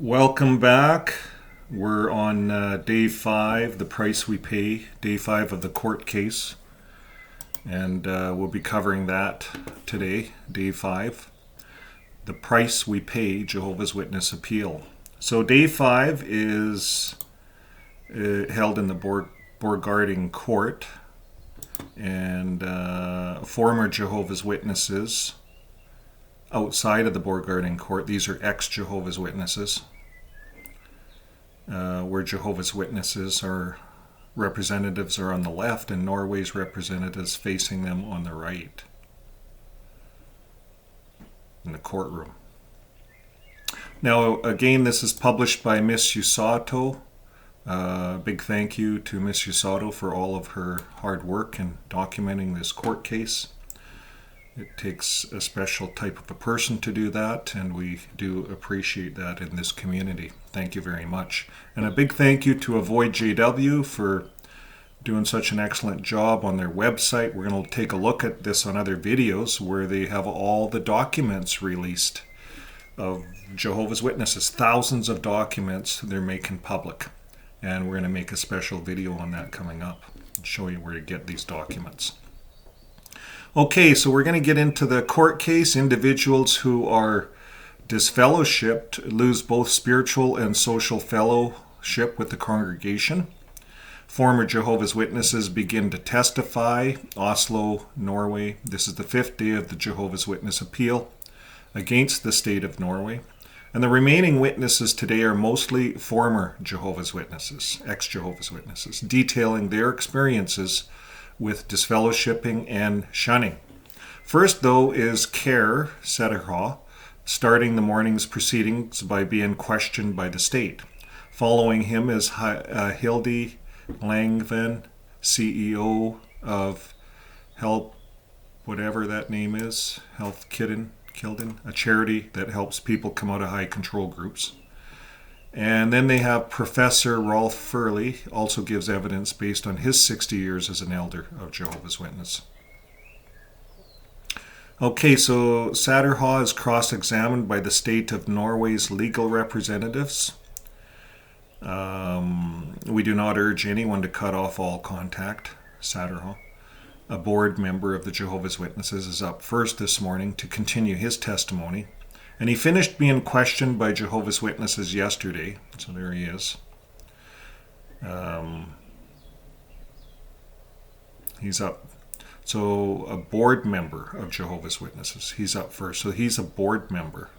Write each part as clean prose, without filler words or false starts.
Welcome back. We're on day 5, the price we pay, day 5 of the court case. And we'll be covering that today, day 5. The price we pay, Jehovah's Witness appeal. So day 5 is held in the Borgarding court. And former Jehovah's Witnesses outside of the Borgarding court, these are ex-Jehovah's Witnesses, where Jehovah's Witnesses are representatives are on the left and Norway's representatives facing them on the right in the courtroom. Now, again, this is published by Miss Usato. Big thank you to Miss Usato for all of her hard work in documenting this court case. It takes a special type of a person to do that, and we do appreciate that in this community. Thank you very much. And a big thank you to Avoid JW for doing such an excellent job on their website. We're going to take a look at this on other videos where they have all the documents released of Jehovah's Witnesses. Thousands of documents they're making public. And we're going to make a special video on that coming up and show you where to get these documents. Okay, so we're going to get into the court case. Individuals who are disfellowshipped lose both spiritual and social fellowship with the congregation. Former Jehovah's Witnesses begin to testify. Oslo, Norway. This is the 5th day of the Jehovah's Witness appeal against the state of Norway. And the remaining witnesses today are mostly former Jehovah's Witnesses, ex-Jehovah's Witnesses, detailing their experiences with disfellowshipping and shunning. First, though, is Kåre Sæterhaug, starting the morning's proceedings by being questioned by the state. Following him is Hilde Langvann, CEO of whatever that name is, Hjelpekilden, a charity that helps people come out of high control groups. And then they have Professor Rolf Furuli, also gives evidence based on his 60 years as an elder of Jehovah's Witness. Okay, so Sæterhaug is cross-examined by the state of Norway's legal representatives. We do not urge anyone to cut off all contact. Sæterhaug, a board member of the Jehovah's Witnesses, is up first this morning to continue his testimony. And he finished being questioned by Jehovah's Witnesses yesterday. So there he is. He's up. So a board member of Jehovah's Witnesses. He's up first. So he's a board member.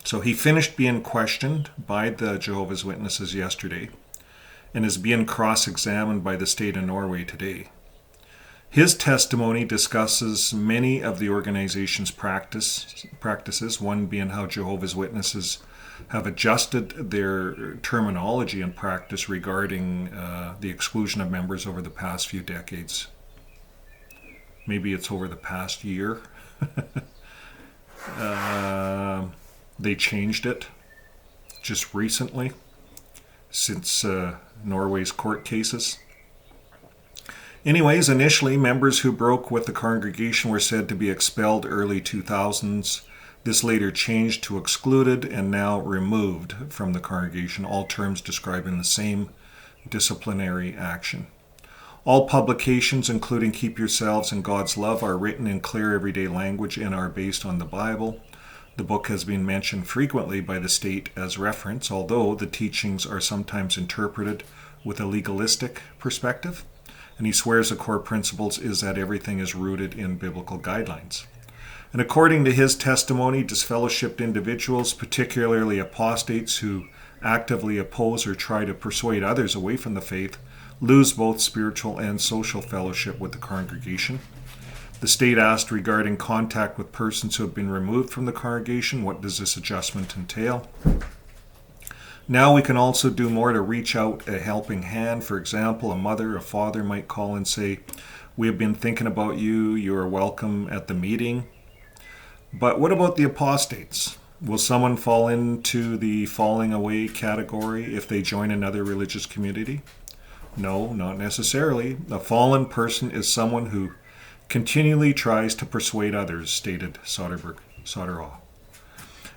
So he finished being questioned by the Jehovah's Witnesses yesterday and is being cross-examined by the state of Norway today. His testimony discusses many of the organization's practices, one being how Jehovah's Witnesses have adjusted their terminology and practice regarding the exclusion of members over the past few decades. Maybe it's over the past year. They changed it just recently, since Norway's court cases. Anyways, initially, members who broke with the congregation were said to be expelled early 2000s. This later changed to excluded and now removed from the congregation, all terms describing the same disciplinary action. All publications, including Keep Yourselves in God's Love, are written in clear everyday language and are based on the Bible. The book has been mentioned frequently by the state as reference, although the teachings are sometimes interpreted with a legalistic perspective. And he swears the core principles is that everything is rooted in biblical guidelines. And according to his testimony, disfellowshipped individuals, particularly apostates who actively oppose or try to persuade others away from the faith, lose both spiritual and social fellowship with the congregation. The state asked regarding contact with persons who have been removed from the congregation, what does this adjustment entail? Now we can also do more to reach out a helping hand. For example, a mother, a father might call and say, we have been thinking about you, you are welcome at the meeting. But what about the apostates? Will someone fall into the falling away category if they join another religious community? No, not necessarily. A fallen person is someone who continually tries to persuade others, stated Sæterhaug.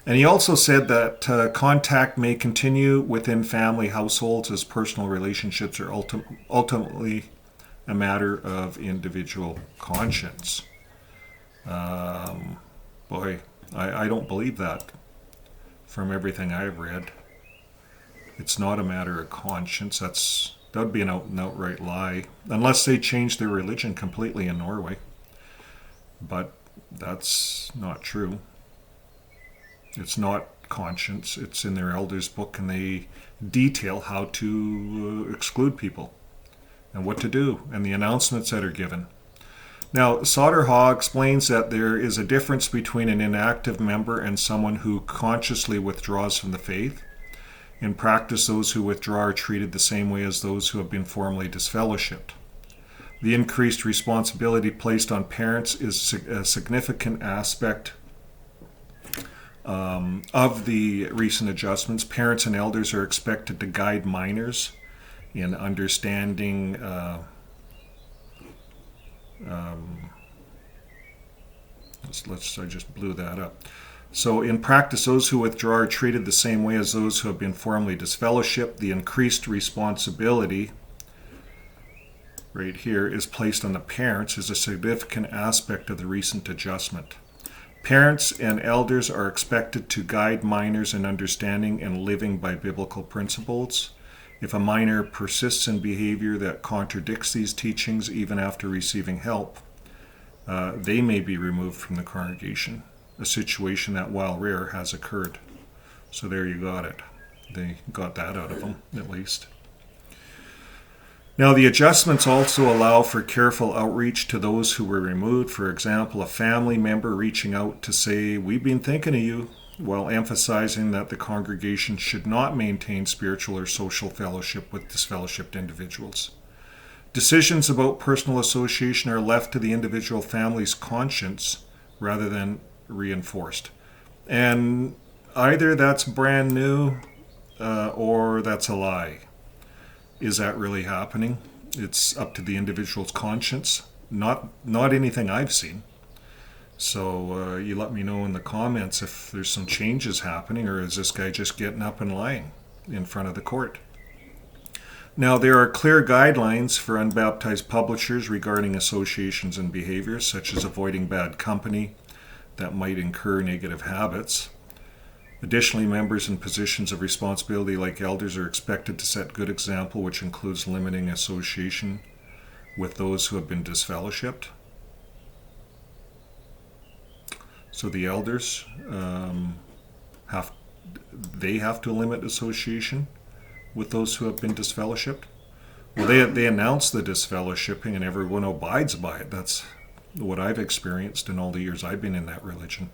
And he also said that contact may continue within family households as personal relationships are ultimately a matter of individual conscience. Boy, I don't believe that from everything I've read. It's not a matter of conscience. That would be an out and outright lie, unless they change their religion completely in Norway. But that's not true. It's not conscience. It's in their elders' book, and they detail how to exclude people and what to do and the announcements that are given. Now, Sæterhaug explains that there is a difference between an inactive member and someone who consciously withdraws from the faith. In practice, those who withdraw are treated the same way as those who have been formally disfellowshipped. The increased responsibility placed on parents is a significant aspect of the recent adjustments. Parents and elders are expected to guide minors in understanding I just blew that up. So in practice, those who withdraw are treated the same way as those who have been formally disfellowshipped. The increased responsibility right here is placed on the parents is a significant aspect of the recent adjustment. Parents and elders are expected to guide minors in understanding and living by biblical principles. If a minor persists in behavior that contradicts these teachings even after receiving help, they may be removed from the congregation, a situation that, while rare, has occurred. So there you got it. They got that out of them, at least. Now, the adjustments also allow for careful outreach to those who were removed. For example, a family member reaching out to say, "We've been thinking of you," while emphasizing that the congregation should not maintain spiritual or social fellowship with disfellowshipped individuals. Decisions about personal association are left to the individual family's conscience rather than reinforced. And either that's brand new or that's a lie. Is that really happening? It's up to the individual's conscience, not anything I've seen. So you let me know in the comments if there's some changes happening, or is this guy just getting up and lying in front of the court? Now, there are clear guidelines for unbaptized publishers regarding associations and behaviors, such as avoiding bad company that might incur negative habits. Additionally, members in positions of responsibility like elders are expected to set good example, which includes limiting association with those who have been disfellowshipped. So the elders have to limit association with those who have been disfellowshipped. Well, they announce the disfellowshipping and everyone abides by it. That's what I've experienced in all the years I've been in that religion.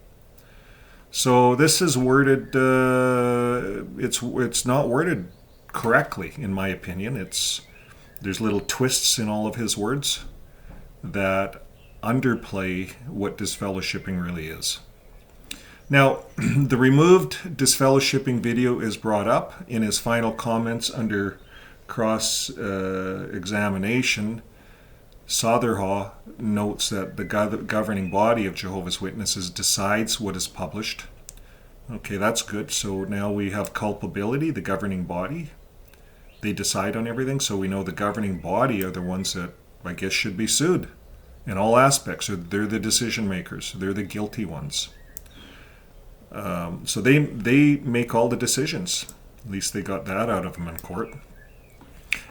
So this is worded, it's not worded correctly, in my opinion. There's little twists in all of his words that underplay what disfellowshipping really is. Now, the removed disfellowshipping video is brought up in his final comments under cross-examination. Sæterhaug notes that the governing body of Jehovah's Witnesses decides what is published. Okay, that's good. So now we have culpability, the governing body. They decide on everything, so we know the governing body are the ones that, I guess, should be sued in all aspects. They're the decision makers. They're the guilty ones. So they make all the decisions. At least they got that out of them in court.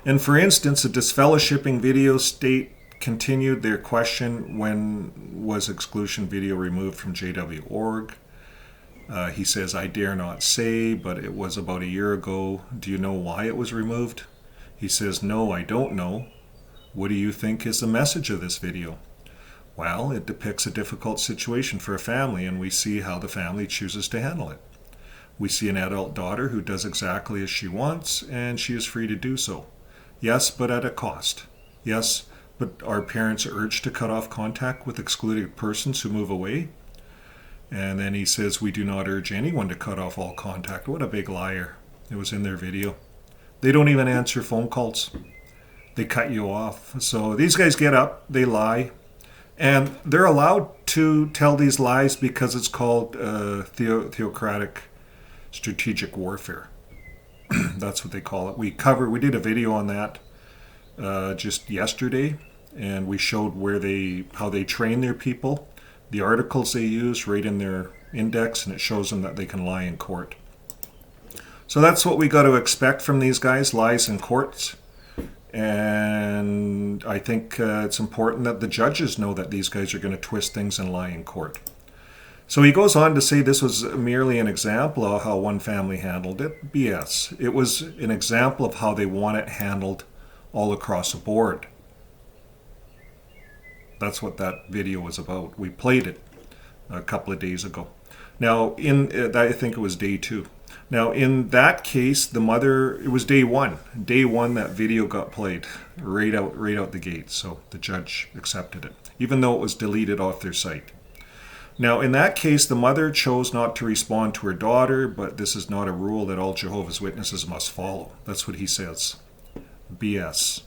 And for instance, a disfellowshipping video state continued their question, when was exclusion video removed from JW.org? He says, "I dare not say, but it was about a year ago. Do you know why it was removed?" He says, "No, I don't know. What do you think is the message of this video?" Well, it depicts a difficult situation for a family, and we see how the family chooses to handle it. We see an adult daughter who does exactly as she wants, and she is free to do so. Yes, but at a cost. Yes, but are parents urged to cut off contact with excluded persons who move away? And then he says, "We do not urge anyone to cut off all contact." What a big liar. It was in their video. They don't even answer phone calls. They cut you off. So these guys get up, they lie, And they're allowed to tell these lies because it's called theocratic strategic warfare. That's what they call it. We did a video on that just yesterday, and we showed how they train their people, the articles they use right in their index, and it shows them that they can lie in court. So that's what we got to expect from these guys, lies in courts. And I think it's important that the judges know that these guys are going to twist things and lie in court. So he goes on to say this was merely an example of how one family handled it. BS. It was an example of how they want it handled all across the board. That's what that video was about. We played it a couple of days ago. Now, I think it was day 2. Now, in that case, the mother, it was day 1. Day 1, that video got played right out the gate. So the judge accepted it, even though it was deleted off their site. Now, in that case, the mother chose not to respond to her daughter, but this is not a rule that all Jehovah's Witnesses must follow. That's what he says. BS.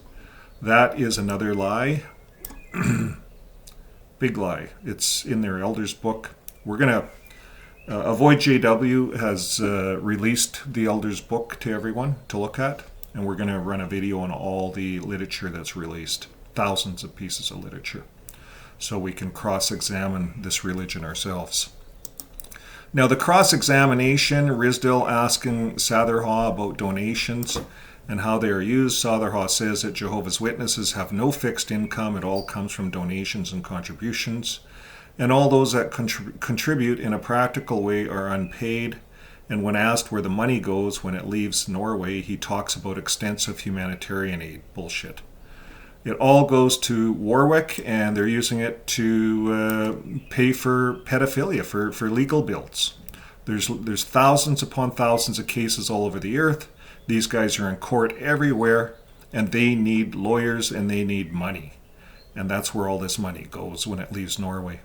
That is another lie. Big lie. It's in their elders book. We're going to Avoid JW has released the elders book to everyone to look at, and we're going to run a video on all the literature that's released, thousands of pieces of literature, so we can cross-examine this religion ourselves. Now, the cross-examination, Risdale asking Sæterhaug about donations and how they are used. Sæterhaug says that Jehovah's Witnesses have no fixed income. It all comes from donations and contributions. And all those that contribute in a practical way are unpaid. And when asked where the money goes when it leaves Norway, he talks about extensive humanitarian aid. Bullshit. It all goes to Warwick, and they're using it to pay for pedophilia, for legal bills. There's thousands upon thousands of cases all over the earth. These guys are in court everywhere, and they need lawyers and they need money. And that's where all this money goes when it leaves Norway.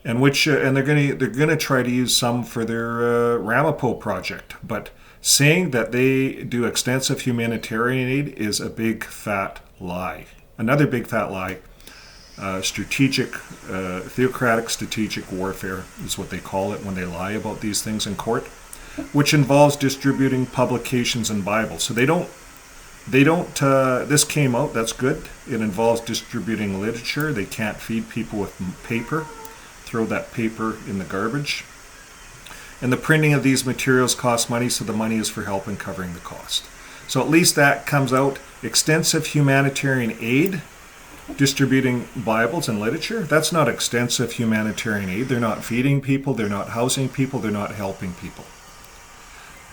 And they're gonna try to use some for their Ramapo project. But saying that they do extensive humanitarian aid is a big fat lie. Another big fat lie. Theocratic strategic warfare is what they call it when they lie about these things in court, which involves distributing publications and Bibles. So they don't. This came out. That's good. It involves distributing literature. They can't feed people with paper. Throw that paper in the garbage. And the printing of these materials costs money, so the money is for help in covering the cost. So at least that comes out. Extensive humanitarian aid, distributing Bibles and literature. That's not extensive humanitarian aid. They're not feeding people. They're not housing people. They're not helping people.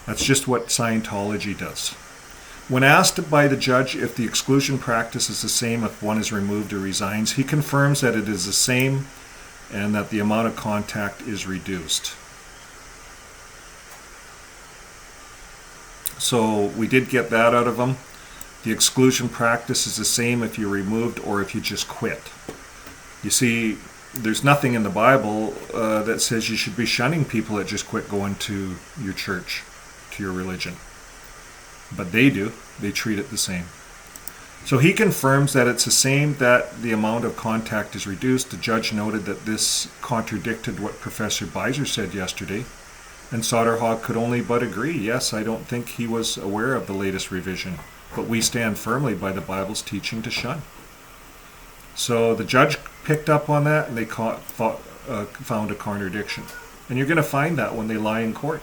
That's just what Scientology does. When asked by the judge if the exclusion practice is the same if one is removed or resigns, he confirms that it is the same and that the amount of contact is reduced. So we did get that out of him. The exclusion practice is the same if you're removed or if you just quit. You see, there's nothing in the Bible that says you should be shunning people that just quit going to your church, to your religion. But they do. They treat it the same. So he confirms that it's the same, that the amount of contact is reduced. The judge noted that this contradicted what Professor Beiser said yesterday, and Sæterhaug could only but agree. Yes, I don't think he was aware of the latest revision, but we stand firmly by the Bible's teaching to shun. So the judge picked up on that, and they found a contradiction. And you're going to find that when they lie in court.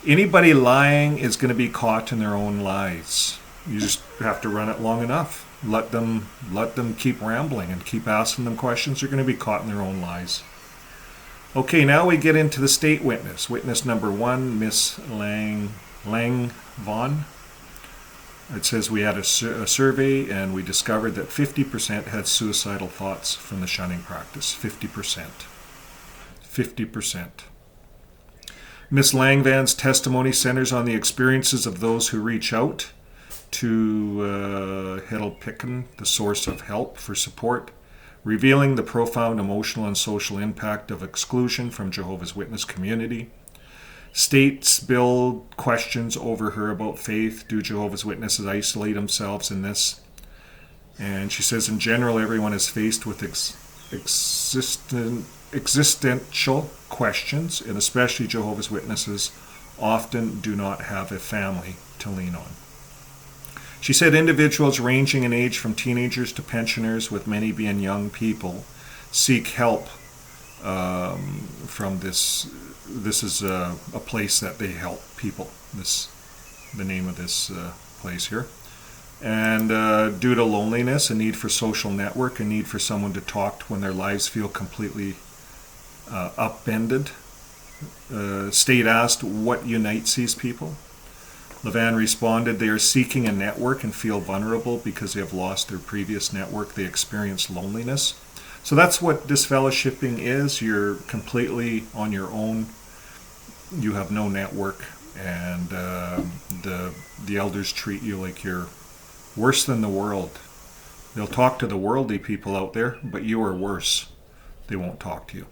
Anybody lying is going to be caught in their own lies. You just have to run it long enough. Let them keep rambling and keep asking them questions. They're going to be caught in their own lies. Okay, now we get into the state witness. Witness number 1, Miss Langvann. It says we had a survey and we discovered that 50% had suicidal thoughts from the shunning practice. 50%. 50%. Miss Langvann's testimony centers on the experiences of those who reach out to Hjelpekilden, the source of help for support, revealing the profound emotional and social impact of exclusion from Jehovah's Witness community. States build questions over her about faith. Do Jehovah's Witnesses isolate themselves in this? And she says, in general, everyone is faced with existential questions, and especially Jehovah's Witnesses, often do not have a family to lean on. She said individuals ranging in age from teenagers to pensioners, with many being young people, seek help from this. This is a place that they help people. The name of this place here. And due to loneliness, a need for social network, a need for someone to talk to when their lives feel completely upended. State asked, what unites these people? Langvann responded, they are seeking a network and feel vulnerable because they have lost their previous network. They experience loneliness. So that's what disfellowshipping is. You're completely on your own. You have no network, and the elders treat you like you're worse than the world. They'll talk to the worldly people out there, but you are worse. They won't talk to you.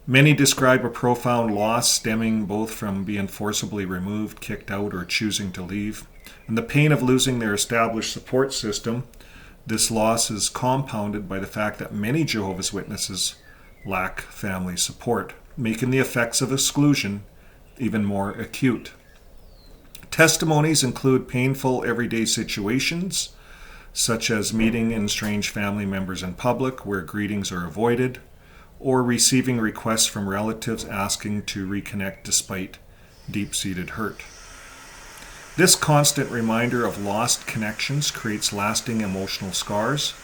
Many describe a profound loss stemming both from being forcibly removed, kicked out, or choosing to leave, and the pain of losing their established support system. This loss is compounded by the fact that many Jehovah's Witnesses lack family support, making the effects of exclusion even more acute. Testimonies include painful everyday situations, such as meeting estranged family members in public where greetings are avoided, or receiving requests from relatives asking to reconnect despite deep-seated hurt. This constant reminder of lost connections creates lasting emotional scars.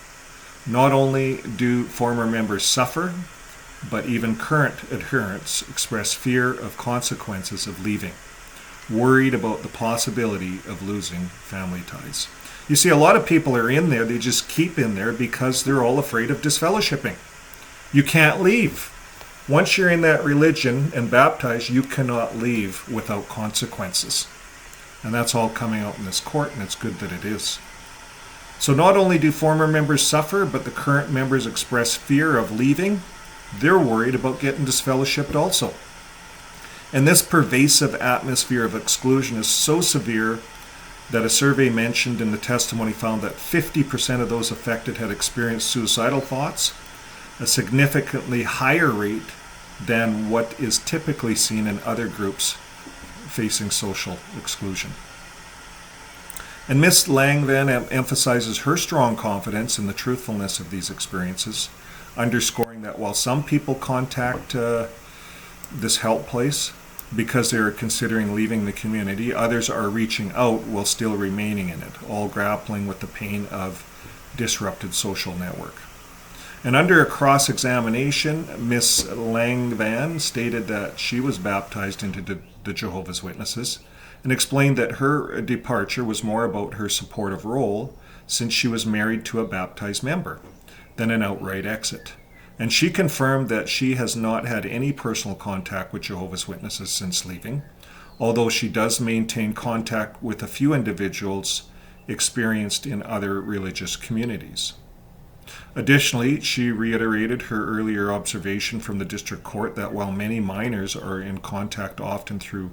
Not only do former members suffer, but even current adherents express fear of consequences of leaving, worried about the possibility of losing family ties. You see, a lot of people are in there, they just keep in there because they're all afraid of disfellowshipping. You can't leave. Once you're in that religion and baptized, you cannot leave without consequences. And that's all coming out in this court, and it's good that it is. So not only do former members suffer, but the current members express fear of leaving. They're worried about getting disfellowshipped also. And this pervasive atmosphere of exclusion is so severe that a survey mentioned in the testimony found that 50% of those affected had experienced suicidal thoughts, a significantly higher rate than what is typically seen in other groups facing social exclusion. And Ms. Langvann emphasizes her strong confidence in the truthfulness of these experiences, underscoring that while some people contact this help place because they are considering leaving the community, others are reaching out while still remaining in it, all grappling with the pain of disrupted social network. And under a cross-examination, Ms. Langvann stated that she was baptized into the Jehovah's Witnesses and explained that her departure was more about her supportive role since she was married to a baptized member than an outright exit. And she confirmed that she has not had any personal contact with Jehovah's Witnesses since leaving, although she does maintain contact with a few individuals experienced in other religious communities. Additionally, she reiterated her earlier observation from the district court that while many minors are in contact often through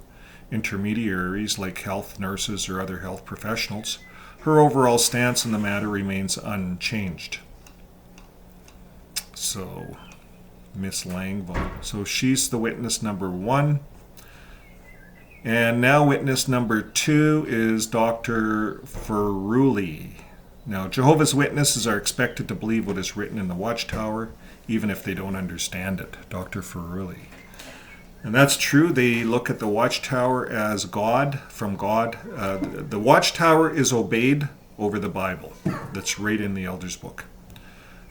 intermediaries like health nurses or other health professionals, her overall stance in the matter remains unchanged. So, Miss Langvann. So she's the witness number 1. And now witness number 2 is Dr. Furuli. Now, Jehovah's Witnesses are expected to believe what is written in the Watchtower, even if they don't understand it. Dr. Furuli. And that's true. They look at the Watchtower as God, from God. The Watchtower is obeyed over the Bible. That's right in the Elders' Book.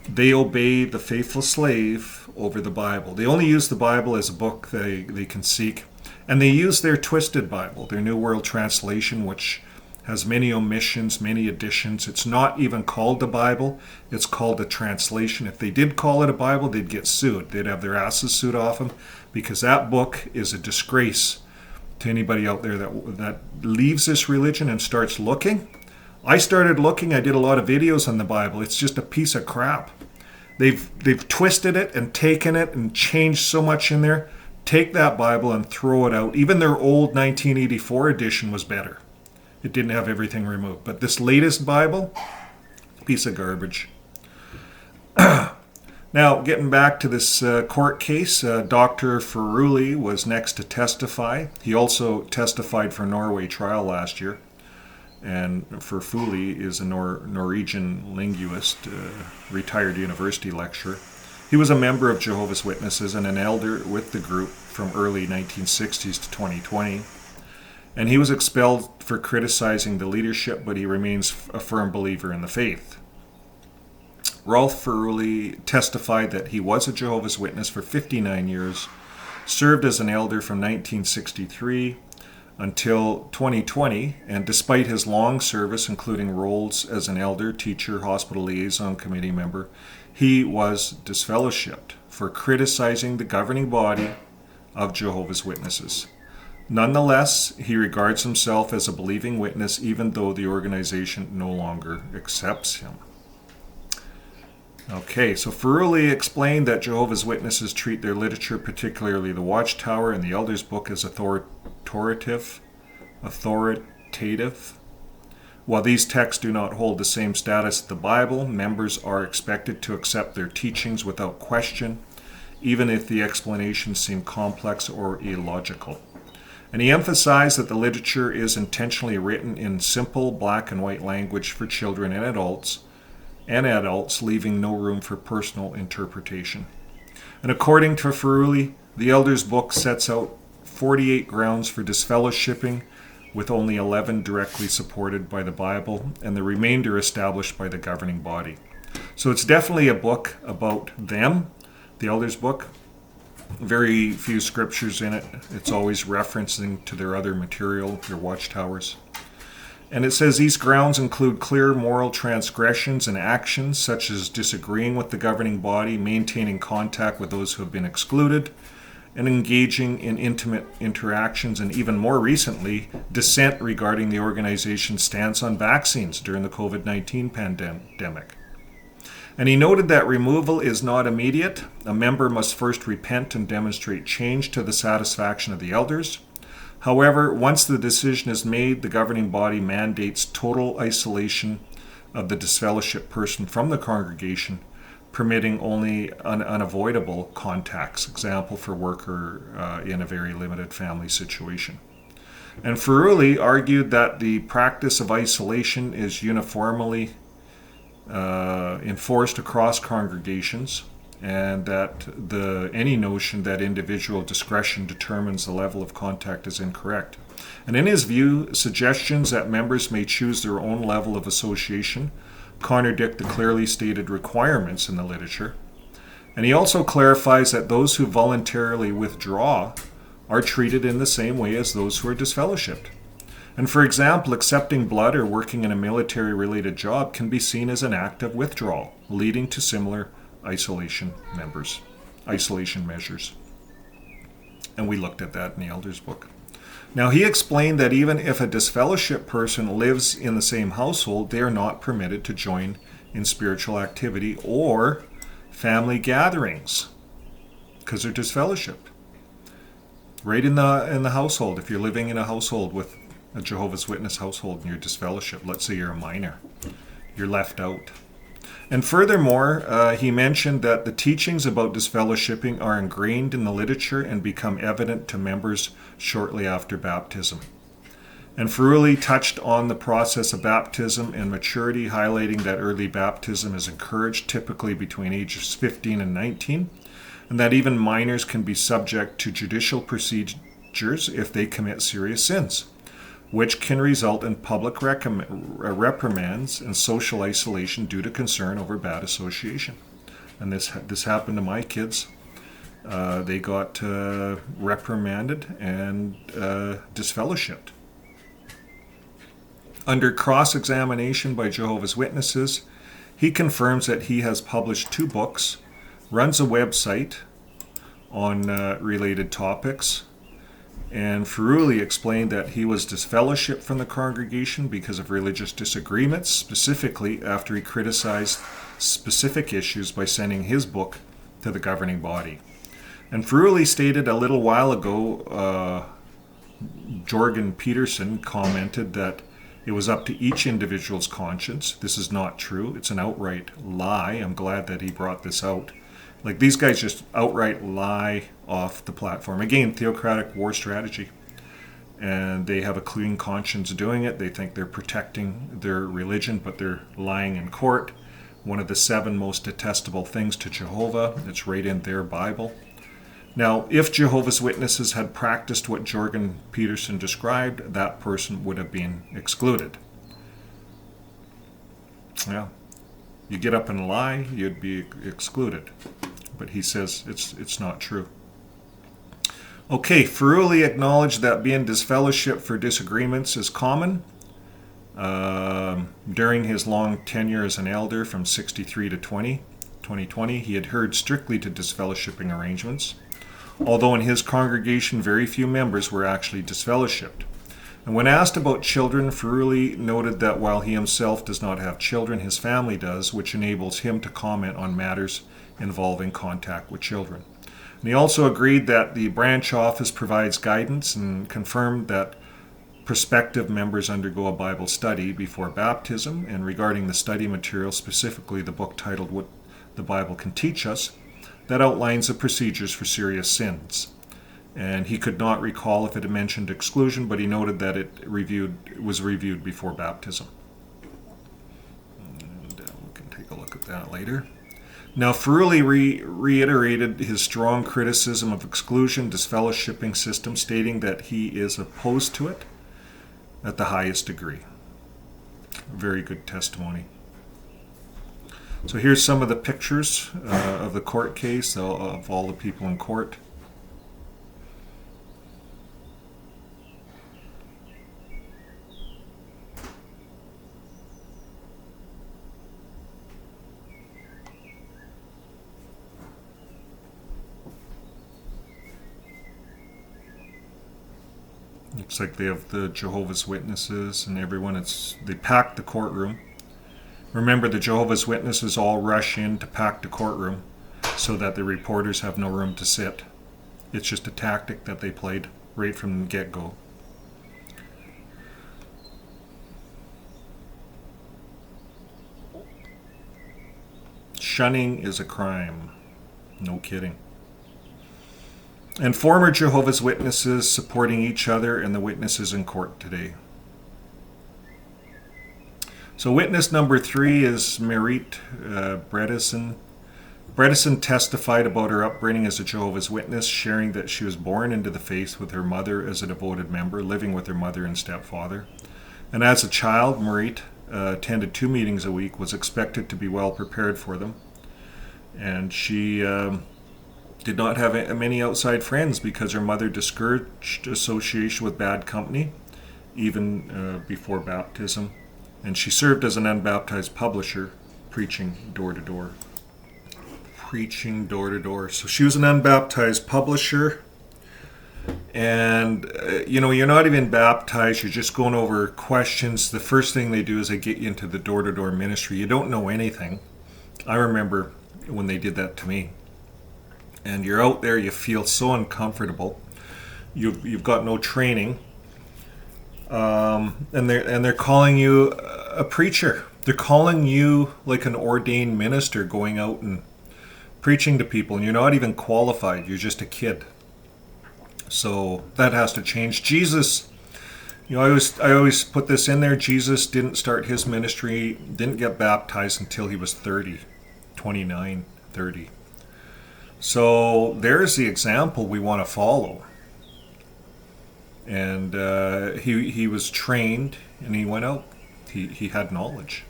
They obey the faithful slave over the Bible. They only use the Bible as a book they can seek. And they use their twisted Bible, their New World Translation, which has many omissions, many additions. It's not even called the Bible. It's called a translation. If they did call it a Bible, they'd get sued. They'd have their asses sued off them, because that book is a disgrace to anybody out there that leaves this religion and starts looking. I started looking. I did a lot of videos on the Bible. It's just a piece of crap. They've twisted it and taken it and changed so much in there. Take that Bible and throw it out. Even their old 1984 edition was better. It didn't have everything removed. But this latest Bible, piece of garbage. Now, getting back to this court case, Dr. Furuli was next to testify. He also testified for Norway trial last year. And Furuli is a Norwegian linguist, retired university lecturer. He was a member of Jehovah's Witnesses and an elder with the group from early 1960s to 2020. And he was expelled for criticizing the leadership, but he remains a firm believer in the faith. Rolf Furuli testified that he was a Jehovah's Witness for 59 years, served as an elder from 1963 until 2020, and despite his long service, including roles as an elder, teacher, hospital liaison committee member, he was disfellowshipped for criticizing the governing body of Jehovah's Witnesses. Nonetheless, he regards himself as a believing witness, even though the organization no longer accepts him. Okay, so Furuli explained that Jehovah's Witnesses treat their literature, particularly the Watchtower and the Elders' Book, as authoritative. While these texts do not hold the same status as the Bible, members are expected to accept their teachings without question, even if the explanations seem complex or illogical. And he emphasized that the literature is intentionally written in simple black and white language for children and adults, leaving no room for personal interpretation. And according to Furuli, the Elders' Book sets out 48 grounds for disfellowshipping, with only 11 directly supported by the Bible, and the remainder established by the governing body. So it's definitely a book about them, the Elders' Book. Very few scriptures in it. It's always referencing to their other material, their watchtowers. And it says these grounds include clear moral transgressions and actions such as disagreeing with the governing body, maintaining contact with those who have been excluded, and engaging in intimate interactions, and even more recently, dissent regarding the organization's stance on vaccines during the COVID-19 pandemic. And he noted that removal is not immediate. A member must first repent and demonstrate change to the satisfaction of the elders. However, once the decision is made, the governing body mandates total isolation of the disfellowshipped person from the congregation, permitting only unavoidable contacts, example for work or in a very limited family situation. And Furuli argued that the practice of isolation is uniformly enforced across congregations, and that any notion that individual discretion determines the level of contact is incorrect. And in his view, suggestions that members may choose their own level of association contradict the clearly stated requirements in the literature. And he also clarifies that those who voluntarily withdraw are treated in the same way as those who are disfellowshipped. And for example, accepting blood or working in a military-related job can be seen as an act of withdrawal, leading to similar isolation measures. And we looked at that in the Elders' Book. Now, he explained that even if a disfellowshipped person lives in the same household, they are not permitted to join in spiritual activity or family gatherings because they're disfellowshipped. Right in the household, if you're living in a household with a Jehovah's Witness household and you're disfellowshipped, let's say you're a minor, you're left out. And furthermore, he mentioned that the teachings about disfellowshipping are ingrained in the literature and become evident to members shortly after baptism. And Furuli touched on the process of baptism and maturity, highlighting that early baptism is encouraged, typically between ages 15 and 19, and that even minors can be subject to judicial procedures if they commit serious sins, which can result in public reprimands and social isolation due to concern over bad association. And this happened to my kids. They got reprimanded and disfellowshipped. Under cross-examination by Jehovah's Witnesses, he confirms that he has published 2 books, runs a website on related topics, and Furuli explained that he was disfellowshipped from the congregation because of religious disagreements, specifically after he criticized specific issues by sending his book to the governing body. And Furuli stated a little while ago, Jorgen Peterson commented that it was up to each individual's conscience. This is not true. It's an outright lie. I'm glad that he brought this out. Like, these guys just outright lie off the platform. Again, theocratic war strategy. And they have a clean conscience doing it. They think they're protecting their religion, but they're lying in court. One of the 7 most detestable things to Jehovah. It's right in their Bible. Now, if Jehovah's Witnesses had practiced what Jorgen Peterson described, that person would have been excluded. Yeah. You get up and lie, you'd be excluded. But he says it's not true. Okay, Furuli acknowledged that being disfellowshipped for disagreements is common. During his long tenure as an elder from 63 to 2020, he adhered strictly to disfellowshipping arrangements, although in his congregation very few members were actually disfellowshipped. And when asked about children, Furuli noted that while he himself does not have children, his family does, which enables him to comment on matters involving contact with children. And he also agreed that the branch office provides guidance and confirmed that prospective members undergo a Bible study before baptism. And regarding the study material, specifically the book titled What the Bible Can Teach Us, that outlines the procedures for serious sins. And he could not recall if it had mentioned exclusion, but he noted that it was reviewed before baptism. And we can take a look at that later. Now, Furuli reiterated his strong criticism of exclusion disfellowshipping system, stating that he is opposed to it at the highest degree. Very good testimony. So here's some of the pictures of the court case, of all the people in court. Looks like they have the Jehovah's Witnesses and everyone. They packed the courtroom. Remember, the Jehovah's Witnesses all rush in to pack the courtroom so that the reporters have no room to sit. It's just a tactic that they played right from the get-go. Shunning is a crime. No kidding. And former Jehovah's Witnesses supporting each other and the witnesses in court today. So witness number 3 is Merit Bredesen. Bredesen testified about her upbringing as a Jehovah's Witness, sharing that she was born into the faith with her mother as a devoted member, living with her mother and stepfather. And as a child, Merit attended 2 meetings a week, was expected to be well prepared for them. And she did not have many outside friends because her mother discouraged association with bad company, even before baptism. And she served as an unbaptized publisher, preaching door to door. Preaching door to door. So she was an unbaptized publisher. And, you're not even baptized. You're just going over questions. The first thing they do is they get you into the door to door ministry. You don't know anything. I remember when they did that to me. And you're out there, you feel so uncomfortable. You've got no training. And they're calling you a preacher. They're calling you like an ordained minister going out and preaching to people, and you're not even qualified. You're just a kid. So that has to change. Jesus, I always put this in there. Jesus didn't start his ministry, didn't get baptized until he was 30, 29, 30. So there's the example we want to follow. And he was trained and he went out. He had knowledge.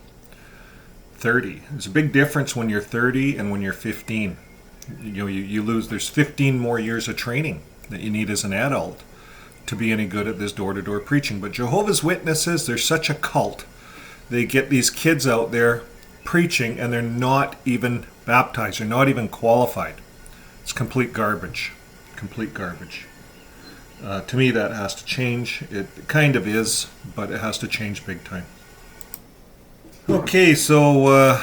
30. There's a big difference when you're 30 and when you're 15. You lose. There's 15 more years of training that you need as an adult to be any good at this door-to-door preaching. But Jehovah's Witnesses, they're such a cult. They get these kids out there preaching and they're not even baptized. They're not even qualified. It's complete garbage. Complete garbage. To me, that has to change. It kind of is, but it has to change big time. Okay, so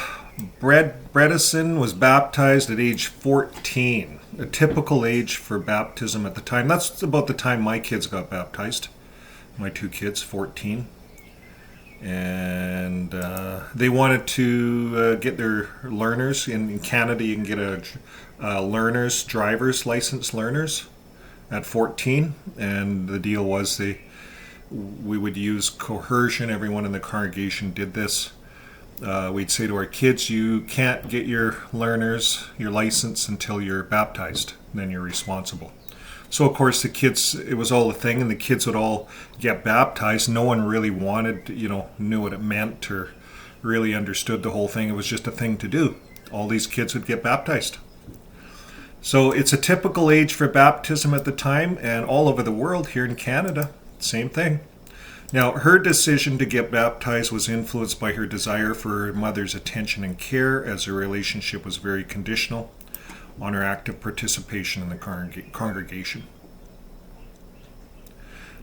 Bredesen was baptized at age 14, a typical age for baptism at the time. That's about the time my kids got baptized. My 2 kids, 14. And they wanted to get their learners. In Canada, you can get a learners, driver's license learners at 14. And the deal was we would use coercion. Everyone in the congregation did this. We'd say to our kids, you can't get your learners, your license, until you're baptized. Then you're responsible. So, of course, the kids, it was all a thing, and the kids would all get baptized. No one really knew what it meant or really understood the whole thing. It was just a thing to do. All these kids would get baptized. So it's a typical age for baptism at the time, and all over the world, here in Canada, same thing. Now, her decision to get baptized was influenced by her desire for her mother's attention and care, as her relationship was very conditional on her active participation in the congregation.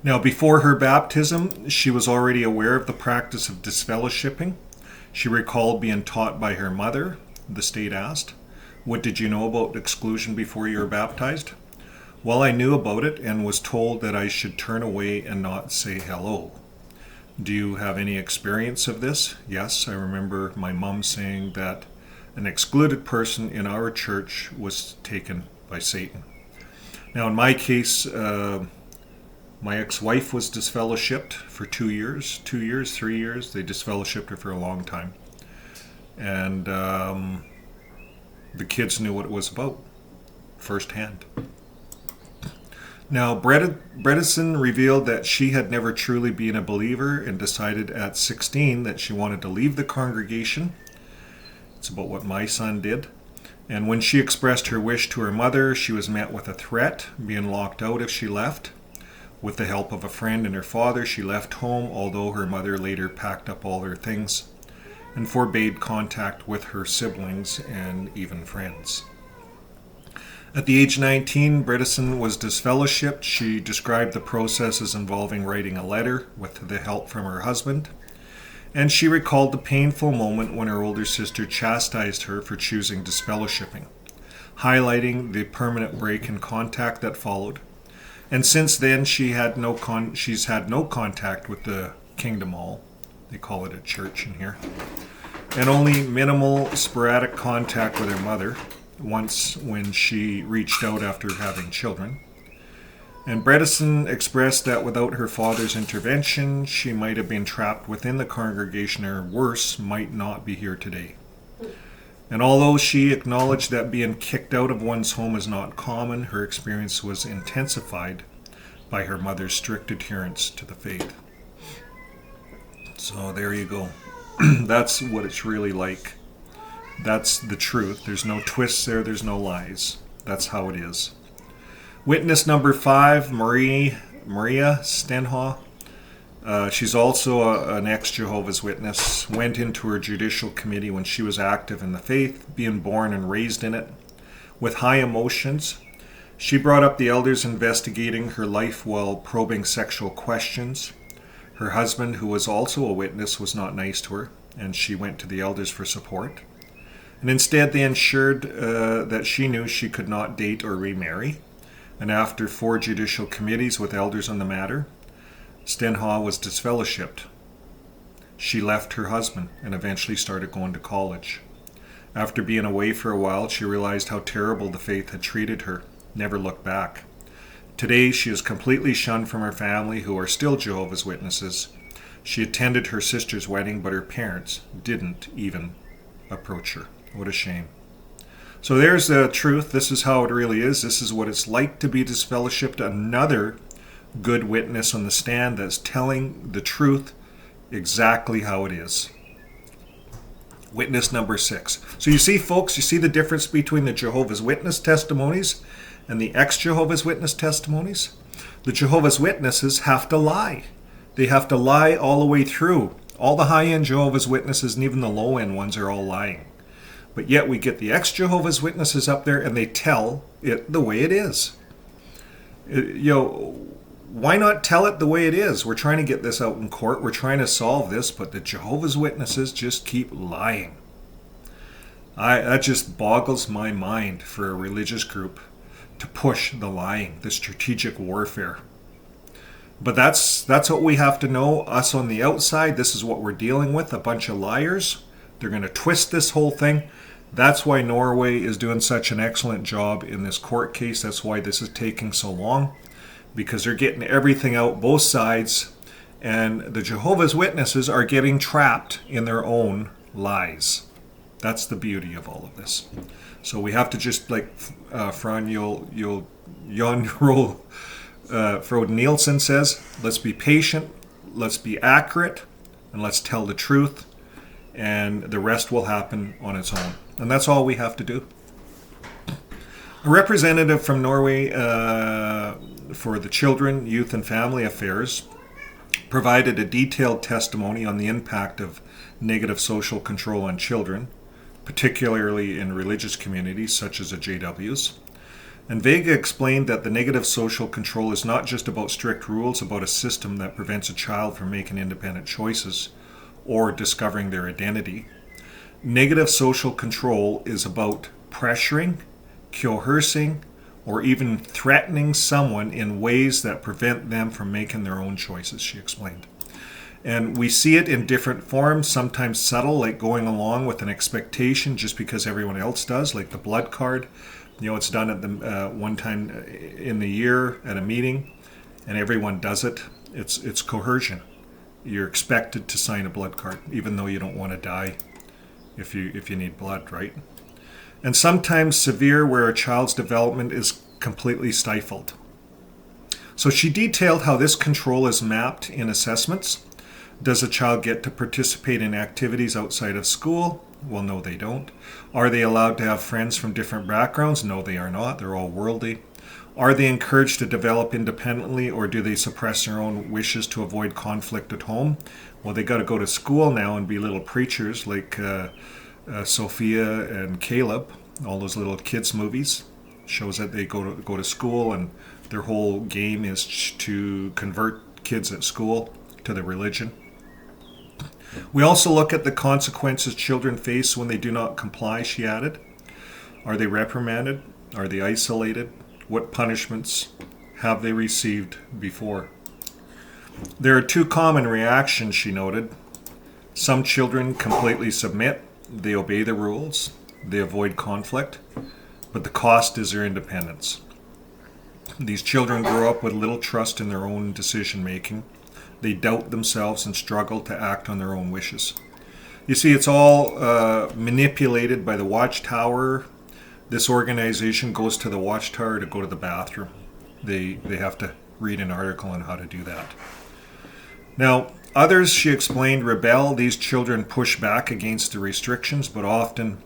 Now, before her baptism, she was already aware of the practice of disfellowshipping. She recalled being taught by her mother. The state asked, "What did you know about exclusion before you were baptized?" "Well, I knew about it and was told that I should turn away and not say hello." "Do you have any experience of this?" "Yes, I remember my mom saying that an excluded person in our church was taken by Satan." Now, in my case, my ex-wife was disfellowshipped for 2 years, 3 years. They disfellowshipped her for a long time. And the kids knew what it was about firsthand. Now, Bredesen revealed that she had never truly been a believer and decided at 16 that she wanted to leave the congregation. It's about what my son did. And when she expressed her wish to her mother, she was met with a threat, being locked out if she left. With the help of a friend and her father, she left home, although her mother later packed up all her things and forbade contact with her siblings and even friends. At the age of 19, Bredesen was disfellowshipped. She described the process as involving writing a letter with the help from her husband. And she recalled the painful moment when her older sister chastised her for choosing disfellowshipping, highlighting the permanent break in contact that followed. And since then, she's had no contact with the Kingdom Hall. They call it a church in here. And only minimal, sporadic contact with her mother, once when she reached out after having children. And Bredesen expressed that without her father's intervention, she might have been trapped within the congregation, or worse, might not be here today. And although she acknowledged that being kicked out of one's home is not common, her experience was intensified by her mother's strict adherence to the faith. So there you go. That's what it's really like. That's the truth. There's no twists there. There's no lies. That's how it is. Witness number 5, Maria Stenhaw. She's also an ex-Jehovah's Witness, went into her judicial committee when she was active in the faith, being born and raised in it. With high emotions, she brought up the elders investigating her life while probing sexual questions. Her husband, who was also a witness, was not nice to her, and she went to the elders for support. And instead, they ensured that she knew she could not date or remarry. And after 4 judicial committees with elders on the matter, Stenhaw was disfellowshipped. She left her husband and eventually started going to college. After being away for a while, she realized how terrible the faith had treated her, never looked back. Today, she is completely shunned from her family, who are still Jehovah's Witnesses. She attended her sister's wedding, but her parents didn't even approach her. What a shame. So there's the truth. This is how it really is. This is what it's like to be disfellowshipped. Another good witness on the stand that's telling the truth exactly how it is. Witness number 6. So you see, folks, you see the difference between the Jehovah's Witness testimonies and the ex-Jehovah's Witness testimonies? The Jehovah's Witnesses have to lie. They have to lie all the way through. All the high-end Jehovah's Witnesses and even the low-end ones are all lying. But yet we get the ex-Jehovah's Witnesses up there and they tell it the way it is. Why not tell it the way it is? We're trying to get this out in court. We're trying to solve this, but the Jehovah's Witnesses just keep lying. That just boggles my mind for a religious group to push the lying, the strategic warfare. But that's what we have to know, us on the outside. This is what we're dealing with, a bunch of liars. They're going to twist this whole thing. That's why Norway is doing such an excellent job in this court case. That's why this is taking so long, because they're getting everything out, both sides, and the Jehovah's Witnesses are getting trapped in their own lies. That's the beauty of all of this. So we have to just, like Jon Frode Nielsen says, let's be patient, let's be accurate, and let's tell the truth, and the rest will happen on its own. And that's all we have to do. A representative from Norway for the Children, Youth and Family Affairs provided a detailed testimony on the impact of negative social control on children, particularly in religious communities such as the JWs. And Vega explained that the negative social control is not just about strict rules about a system that prevents a child from making independent choices or discovering their identity. Negative social control is about pressuring, coercing, or even threatening someone in ways that prevent them from making their own choices, she explained. And we see it in different forms, sometimes subtle, like going along with an expectation just because everyone else does, like the blood card. You know, it's done at the one time in the year at a meeting, and everyone does it. It's coercion. You're expected to sign a blood card, even though you don't want to die if you need blood, right? And sometimes severe, where a child's development is completely stifled. So she detailed how this control is mapped in assessments. Does a child get to participate in activities outside of school? Well, no, they don't. Are they allowed to have friends from different backgrounds? No, they are not. They're all worldly. Are they encouraged to develop independently, or do they suppress their own wishes to avoid conflict at home? Well, they got to go to school now and be little preachers like Sophia and Caleb. All those little kids movies shows that they go to school, and their whole game is to convert kids at school to the religion. We also look at the consequences children face when they do not comply, she added. Are they reprimanded? Are they isolated? What punishments have they received before? There are two common reactions, she noted. Some children completely submit. They obey the rules. They avoid conflict. But the cost is their independence. These children grow up with little trust in their own decision making. They doubt themselves and struggle to act on their own wishes. You see, it's all manipulated by the Watchtower. This organization goes to the Watchtower to go to the bathroom. They have to read an article on how to do that. Now, others, she explained, rebel. These children push back against the restrictions, but often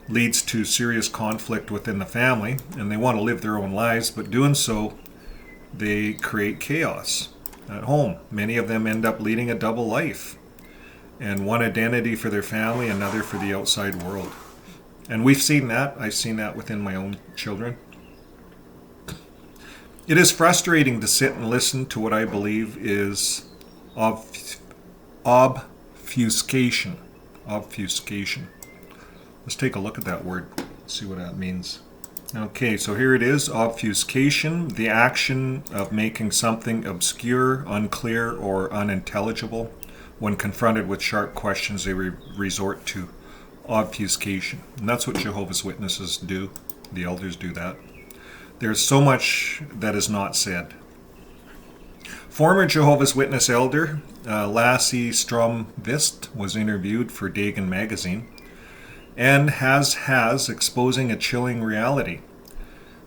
leads to serious conflict within the family, and they want to live their own lives, but doing so, they create chaos at home. Many of them end up leading a double life, and one identity for their family, another for the outside world. And we've seen that. I've seen that within my own children. It is frustrating to sit and listen to what I believe is obfuscation. Obfuscation. Let's take a look at that word, see what that means. Okay, so here it is, obfuscation, the action of making something obscure, unclear, or unintelligible. When confronted with sharp questions, they resort to obfuscation. And that's what Jehovah's Witnesses do. The elders do that. There's so much that is not said. Former Jehovah's Witness elder Lassie Stromvist was interviewed for Dagen magazine, and has exposing a chilling reality.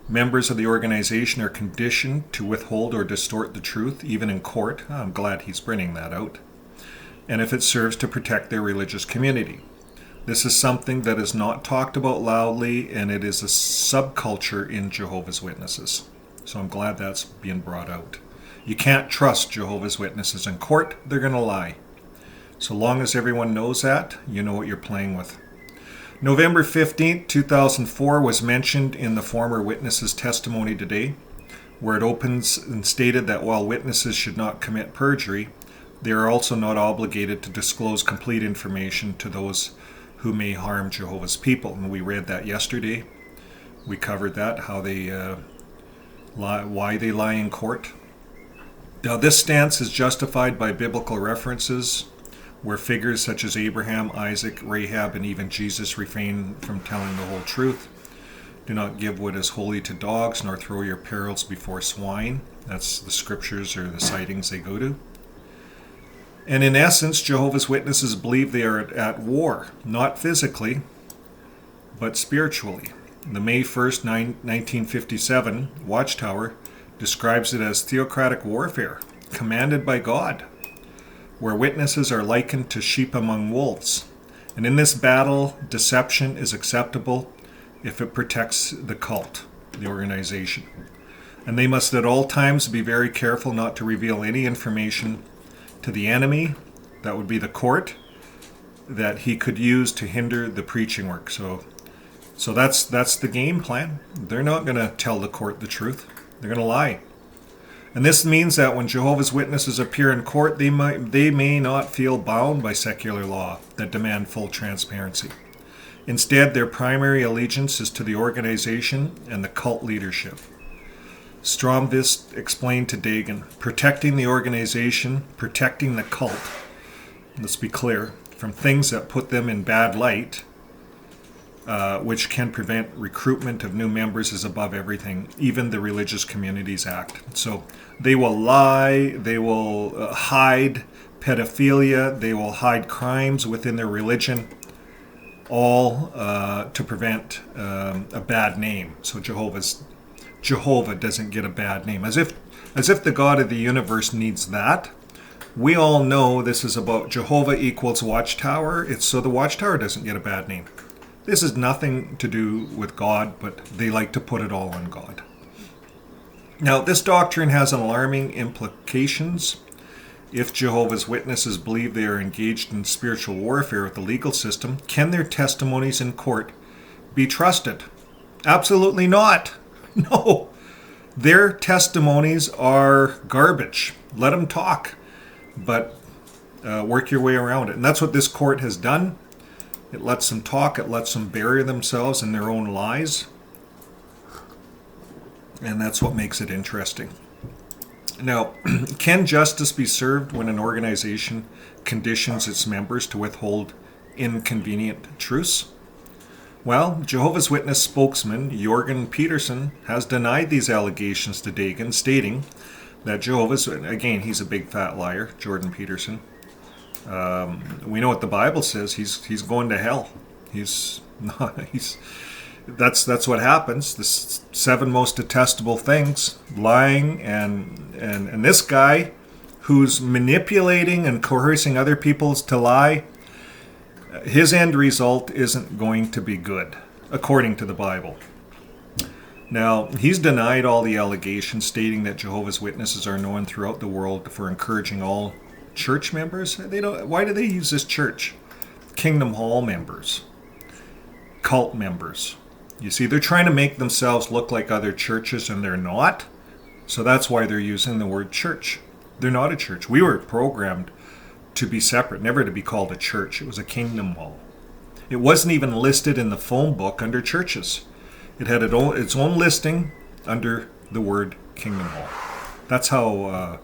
Members of the organization are conditioned to withhold or distort the truth, even in court. I'm glad he's bringing that out. And if it serves to protect their religious community. This is something that is not talked about loudly, and it is a subculture in Jehovah's Witnesses. So I'm glad that's being brought out. You can't trust Jehovah's Witnesses in court. They're going to lie. So long as everyone knows that, you know what you're playing with. November 15, 2004 was mentioned in the former witness's testimony today, where it opens and stated that while witnesses should not commit perjury, they are also not obligated to disclose complete information to those who may harm Jehovah's people. And we read that yesterday. We covered that, how they lie, why they lie in court. Now, this stance is justified by biblical references where figures such as Abraham, Isaac, Rahab, and even Jesus refrain from telling the whole truth. Do not give what is holy to dogs, nor throw your pearls before swine. That's the scriptures or the sightings they go to. And in essence, Jehovah's Witnesses believe they are at war, not physically, but spiritually. The May 1st, 1957 Watchtower describes it as theocratic warfare, commanded by God, where witnesses are likened to sheep among wolves. And in this battle, deception is acceptable if it protects the cult, the organization. And they must at all times be very careful not to reveal any information to the enemy, that would be the court, that he could use to hinder the preaching work. So that's the game plan. They're not going to tell the court the truth. They're going to lie. And this means that when Jehovah's Witnesses appear in court, they may not feel bound by secular law that demand full transparency. Instead, their primary allegiance is to the organization and the cult leadership. Stromvist explained to Dagan, protecting the organization, protecting the cult, let's be clear, from things that put them in bad light, which can prevent recruitment of new members, is above everything, even the Religious Communities Act. So they will lie, they will hide pedophilia, they will hide crimes within their religion, all to prevent a bad name. So Jehovah doesn't get a bad name, as if the God of the universe needs that. We all know this is about Jehovah equals Watchtower. It's so the Watchtower doesn't get a bad name. This has nothing to do with God, but they like to put it all on God. Now, this doctrine has alarming implications. If Jehovah's Witnesses believe they are engaged in spiritual warfare with the legal system, can their testimonies in court be trusted? Absolutely not. No. Their testimonies are garbage. Let them talk, but work your way around it. And that's what this court has done. It lets them talk. It lets them bury themselves in their own lies. And that's what makes it interesting. Now, can justice be served when an organization conditions its members to withhold inconvenient truths? Well, Jehovah's Witness spokesman Jorgen Peterson has denied these allegations to Dagan, stating that Jehovah's, again, he's a big fat liar, Jordan Peterson. We know what the Bible says. He's going to hell. That's what happens. The 7 most detestable things: lying, and this guy who's manipulating and coercing other people to lie. His end result isn't going to be good, according to the Bible. Now, he's denied all the allegations, stating that Jehovah's Witnesses are known throughout the world for encouraging all church members. Why do they use this church? Kingdom Hall members, cult members. You see, they're trying to make themselves look like other churches, and they're not. So that's why they're using the word church. They're not a church. We were programmed to be separate, never to be called a church. It was a kingdom hall. It wasn't even listed in the phone book under churches. It had its own listing under the word kingdom hall. That's how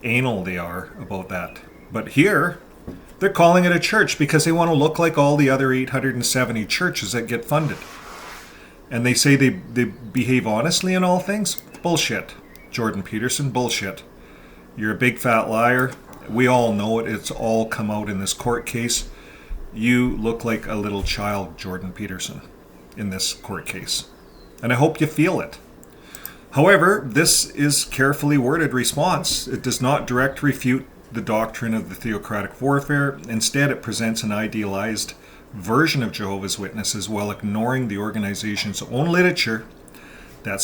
anal they are about that. But here, they're calling it a church because they want to look like all the other 870 churches that get funded. And they say they behave honestly in all things? Bullshit. Jordan Peterson, bullshit. You're a big fat liar. We all know it. It's all come out in this court case. You look like a little child, Jordan Peterson, in this court case. And I hope you feel it. However, this is carefully worded response. It does not direct refute the doctrine of the theocratic warfare. Instead, it presents an idealized version of Jehovah's Witnesses while ignoring the organization's own literature that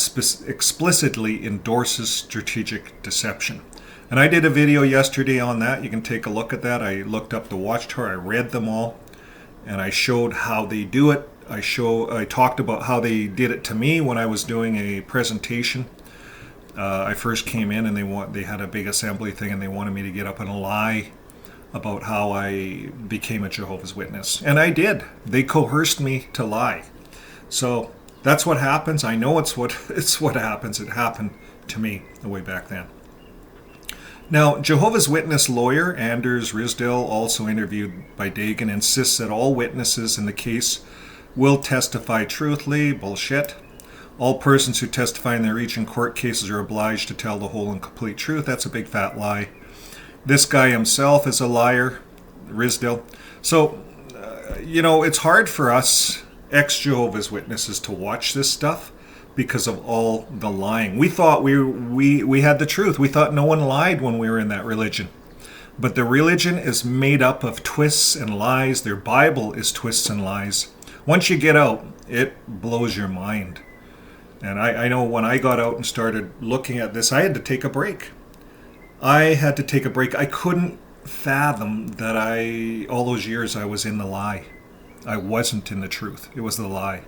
explicitly endorses strategic deception. And I did a video yesterday on that. You can take a look at that. I looked up the Watchtower. I read them all, and I showed how they do it. I talked about how they did it to me when I was doing a presentation. I first came in, and they had a big assembly thing, and they wanted me to get up and lie about how I became a Jehovah's Witness. And I did. They coerced me to lie. So that's what happens. I know it's what happens. It happened to me way back then. Now, Jehovah's Witness lawyer Anders Risdale, also interviewed by Dagan, insists that all witnesses in the case will testify truthfully. Bullshit. All persons who testify in their region court cases are obliged to tell the whole and complete truth. That's a big fat lie. This guy himself is a liar, Risdale. So, it's hard for us ex-Jehovah's Witnesses to watch this stuff because of all the lying. We thought we had the truth. We thought no one lied when we were in that religion. But the religion is made up of twists and lies. Their Bible is twists and lies. Once you get out, it blows your mind. And I know when I got out and started looking at this, I had to take a break. I couldn't fathom that all those years I was in the lie. I wasn't in the truth. It was the lie.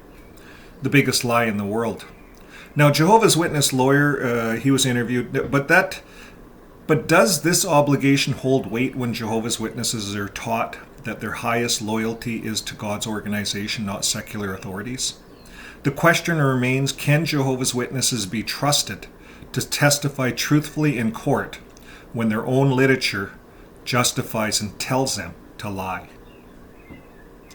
The biggest lie in the world. Now, Jehovah's Witness lawyer, he was interviewed, but does this obligation hold weight when Jehovah's Witnesses are taught that their highest loyalty is to God's organization, not secular authorities? The question remains, can Jehovah's Witnesses be trusted to testify truthfully in court when their own literature justifies and tells them to lie?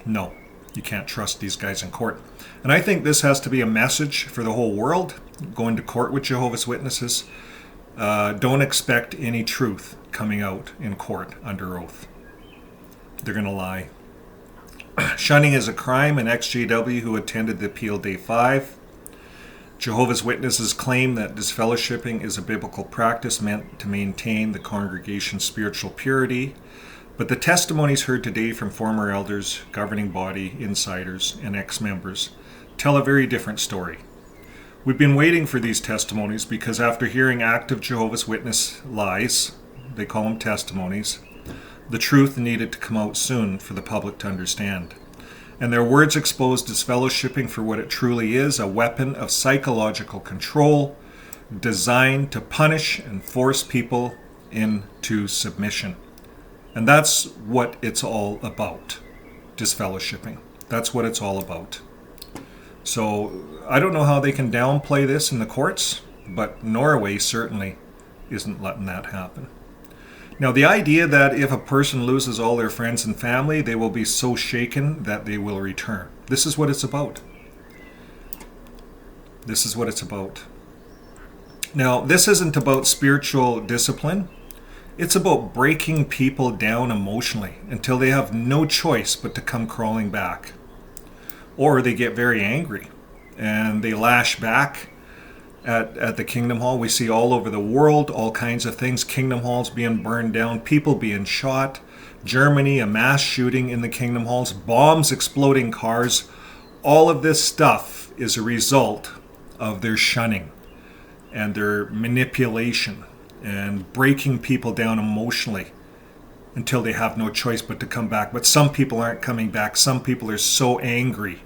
No, you can't trust these guys in court. And I think this has to be a message for the whole world going to court with Jehovah's Witnesses. Don't expect any truth coming out in court under oath. They're going to lie. Shunning is a crime. An ex-JW who attended the appeal day 5. Jehovah's Witnesses claim that disfellowshipping is a biblical practice meant to maintain the congregation's spiritual purity. But the testimonies heard today from former elders, governing body, insiders, and ex-members tell a very different story. We've been waiting for these testimonies because after hearing active Jehovah's Witness lies, they call them testimonies, the truth needed to come out soon for the public to understand. And their words exposed disfellowshipping for what it truly is, a weapon of psychological control designed to punish and force people into submission. And that's what it's all about, disfellowshipping. That's what it's all about. So I don't know how they can downplay this in the courts, but Norway certainly isn't letting that happen. Now, the idea that if a person loses all their friends and family, they will be so shaken that they will return. This is what it's about. This is what it's about. Now, this isn't about spiritual discipline. It's about breaking people down emotionally until they have no choice but to come crawling back. Or they get very angry and they lash back at the Kingdom Hall. We see all over the world all kinds of things. Kingdom Halls being burned down, people being shot. Germany, a mass shooting in the Kingdom Halls, bombs exploding cars. All of this stuff is a result of their shunning and their manipulation and breaking people down emotionally until they have no choice but to come back. But some people aren't coming back. Some people are so angry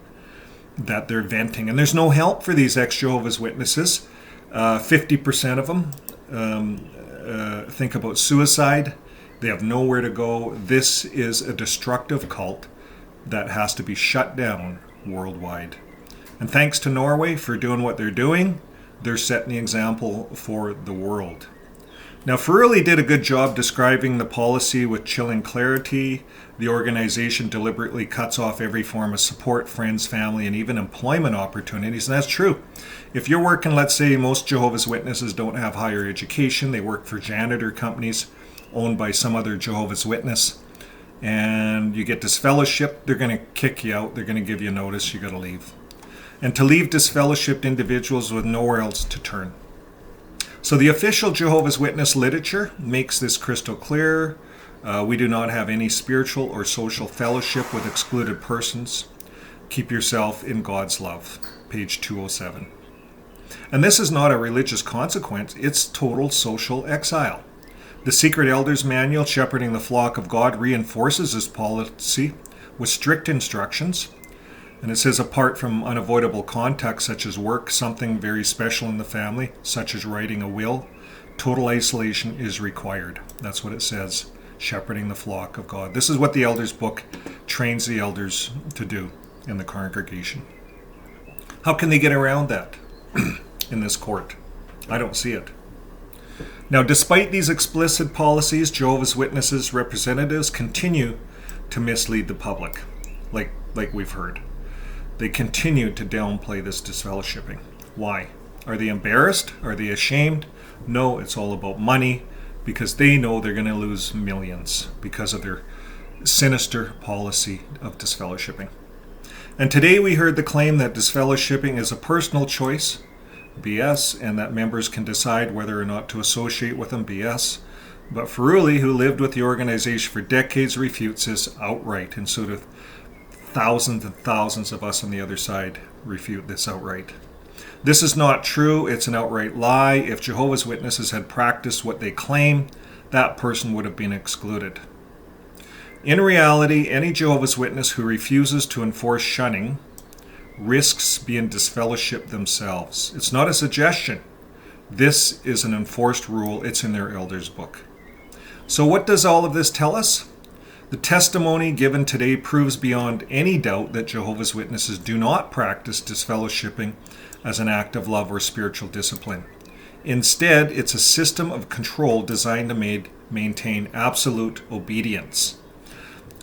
that they're venting. And there's no help for these ex-Jehovah's Witnesses. 50% of them think about suicide. They have nowhere to go. This is a destructive cult that has to be shut down worldwide. And thanks to Norway for doing what they're doing, they're setting the example for the world. Now, Furuli did a good job describing the policy with chilling clarity. The organization deliberately cuts off every form of support, friends, family, and even employment opportunities. And that's true. If you're working, let's say most Jehovah's Witnesses don't have higher education. They work for janitor companies owned by some other Jehovah's Witness. And you get disfellowshipped, they're going to kick you out. They're going to give you notice. You got to leave. And to leave disfellowshipped individuals with nowhere else to turn. So the official Jehovah's Witness literature makes this crystal clear. We do not have any spiritual or social fellowship with excluded persons. Keep yourself in God's love. Page 207. And this is not a religious consequence. It's total social exile. The Secret Elders Manual, Shepherding the Flock of God, reinforces this policy with strict instructions. And it says, apart from unavoidable contacts such as work, something very special in the family, such as writing a will, total isolation is required. That's what it says, shepherding the flock of God. This is what the elders book trains the elders to do in the congregation. How can they get around that in this court? I don't see it. Now, despite these explicit policies, Jehovah's Witnesses representatives continue to mislead the public, like we've heard. They continue to downplay this disfellowshipping. Why? Are they embarrassed? Are they ashamed? No, it's all about money, because they know they're going to lose millions because of their sinister policy of disfellowshipping. And today we heard the claim that disfellowshipping is a personal choice, BS, and that members can decide whether or not to associate with them, BS. But Furuli, who lived with the organization for decades, refutes this outright, and so do thousands and thousands of us on the other side refute this outright. This is not true. It's an outright lie. If Jehovah's Witnesses had practiced what they claim, that person would have been excluded. In reality, any Jehovah's Witness who refuses to enforce shunning risks being disfellowshipped themselves. It's not a suggestion. This is an enforced rule. It's in their elders' book. So what does all of this tell us? The testimony given today proves beyond any doubt that Jehovah's Witnesses do not practice disfellowshipping as an act of love or spiritual discipline. Instead, it's a system of control designed to maintain absolute obedience.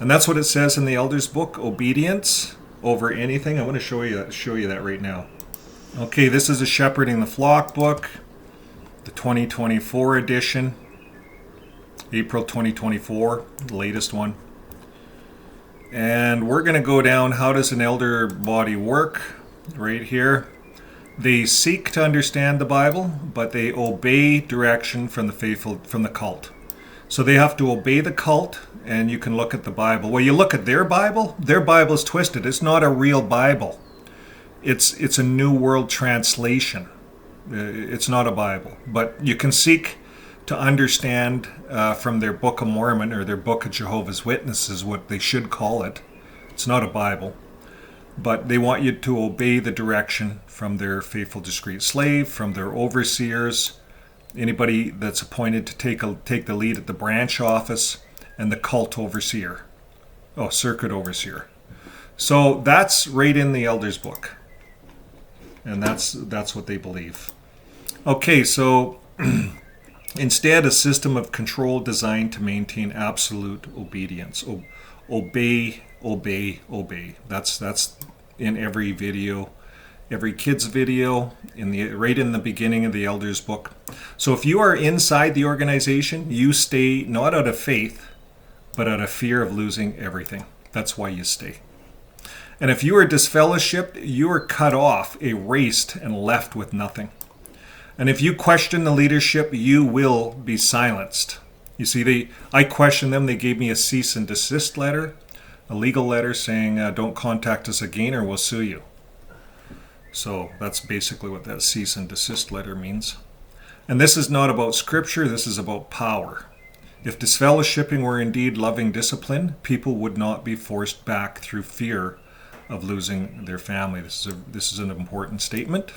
And that's what it says in the elders' book, obedience over anything. I want to show you that right now. Okay, this is a Shepherding the Flock book, the 2024 edition, April 2024, the latest one. And we're going to go down, how does an elder body work? Right here. They seek to understand the Bible, but they obey direction from the faithful, from the cult. So they have to obey the cult, and you can look at the Bible. Well, you look at their Bible is twisted. It's not a real Bible. It's a New World Translation. It's not a Bible. But you can seek to understand from their Book of Mormon or their Book of Jehovah's Witnesses, what they should call it. It's not a Bible. But they want you to obey the direction from their faithful discreet slave, from their overseers, anybody that's appointed to take the lead at the branch office, and the cult overseer. Circuit overseer. So that's right in the elders' book. And that's what they believe. Okay, so instead, a system of control designed to maintain absolute obedience. Obey, obey, obey. That's in every video, every kid's video, right in the beginning of the elders' book. So if you are inside the organization, you stay not out of faith, but out of fear of losing everything. That's why you stay. And if you are disfellowshipped, you are cut off, erased, and left with nothing. And if you question the leadership, you will be silenced. You see, I questioned them. They gave me a cease and desist letter, a legal letter saying, don't contact us again or we'll sue you. So that's basically what that cease and desist letter means. And this is not about scripture. This is about power. If disfellowshipping were indeed loving discipline, people would not be forced back through fear of losing their family. This is an important statement.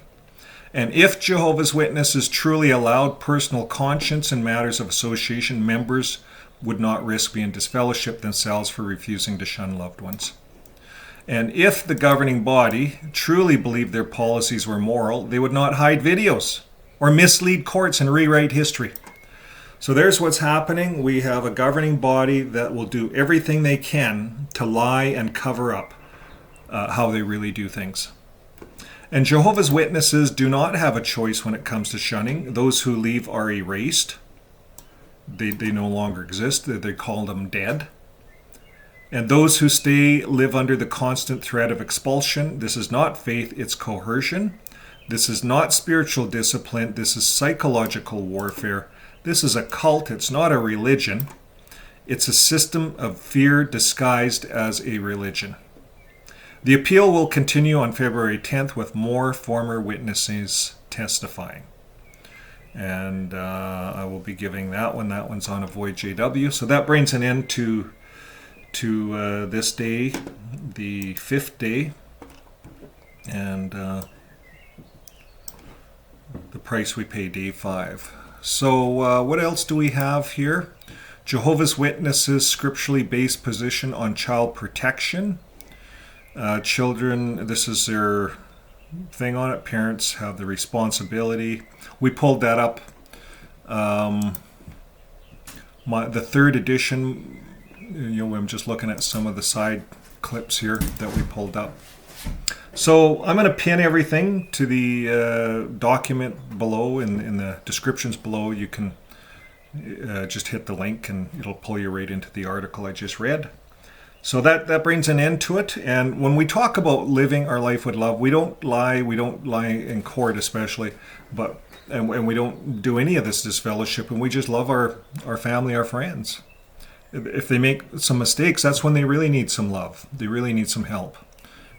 And if Jehovah's Witnesses truly allowed personal conscience in matters of association, members would not risk being disfellowshipped themselves for refusing to shun loved ones. And if the governing body truly believed their policies were moral, they would not hide videos or mislead courts and rewrite history. So there's what's happening. We have a governing body that will do everything they can to lie and cover up how they really do things. And Jehovah's Witnesses do not have a choice when it comes to shunning. Those who leave are erased. They no longer exist. They call them dead. And those who stay live under the constant threat of expulsion. This is not faith, it's coercion. This is not spiritual discipline. This is psychological warfare. This is a cult. It's not a religion. It's a system of fear disguised as a religion. The appeal will continue on February 10th with more former witnesses testifying. And I will be giving that one. That one's on Avoid JW. So that brings an end to this day, the 5th day. And the price we pay, day 5. So what else do we have here? Jehovah's Witnesses scripturally based position on child protection. Children, this is their thing on it. Parents have the responsibility. We pulled that up The third edition, I'm just looking at some of the side clips here that we pulled up. So I'm going to pin everything to the document below in the descriptions below. You can just hit the link and it'll pull you right into the article I just read. So that brings an end to it. And when we talk about living our life with love, we don't lie in court especially, and we don't do any of this disfellowship, and we just love our family, our friends. If they make some mistakes, that's when they really need some love. They really need some help.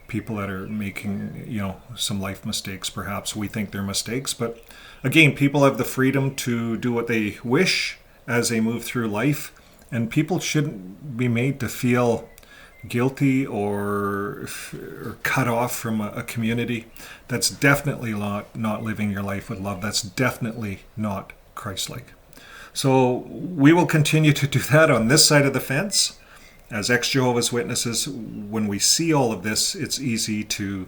People that are making, some life mistakes, perhaps we think they're mistakes. But again, people have the freedom to do what they wish as they move through life. And people shouldn't be made to feel guilty or cut off from a community. That's definitely not living your life with love. That's definitely not Christ-like. So we will continue to do that on this side of the fence. As ex-Jehovah's Witnesses, when we see all of this, it's easy to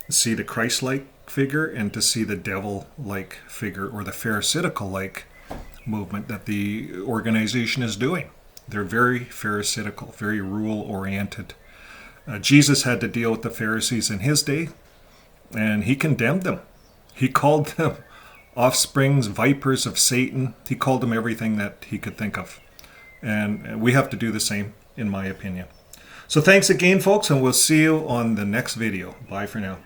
see the Christ-like figure and to see the devil-like figure, or the Pharisaical-like movement that the organization is doing. They're very Pharisaical, very rule-oriented. Jesus had to deal with the Pharisees in his day, and he condemned them. He called them offsprings, vipers of Satan. He called them everything that he could think of. And we have to do the same, in my opinion. So thanks again, folks, and we'll see you on the next video. Bye for now.